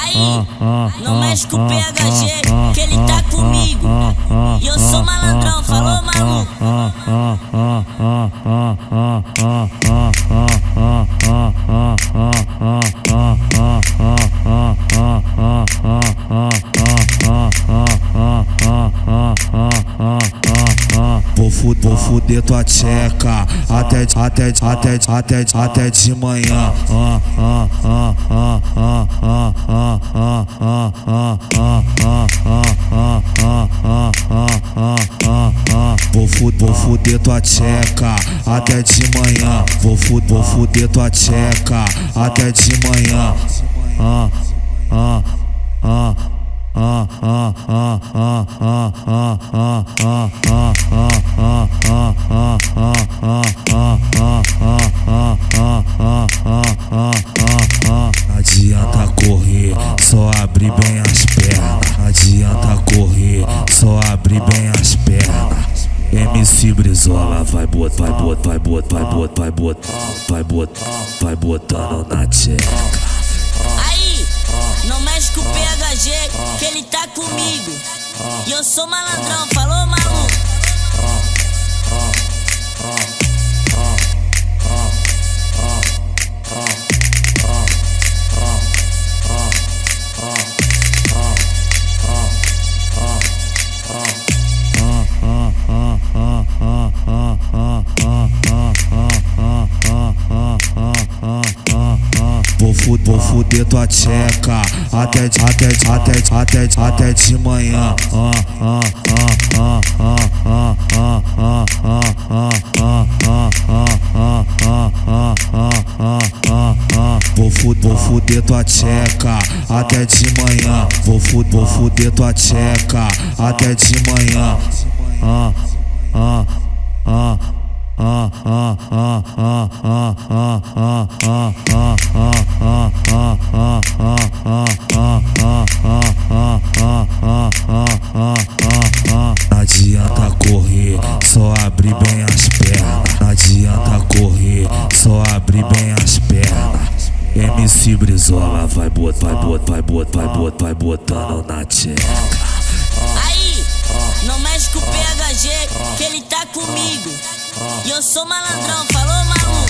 Aí, não mexe com o PHG, que ele tá comigo. E eu sou malandrão, falou maluco? Vou fuder tua tcheca até de manhã. Vou fuder tua tcheca até de manhã. Vou fuder tua tcheca até de manhã. Não adianta correr, só abrir bem as pernas. Não adianta correr, só abrir bem as pernas. MC Brizola vai botando na tcheca. Aí, não mexe com o PHG, que ele tá comigo. E eu sou malandrão, falou maluco? Vou fuder tua tcheca até de manhã. Vou fuder tua tcheca até de manhã. Vou fuder tua tcheca até de manhã. Não adianta correr, só abrir bem as pernas. Não adianta correr, só abrir bem as pernas. MC Brizola vai botando na tcheca. Aí, não mexe com o PHG, que ele tá comigo. E eu sou malandrão, falou maluco?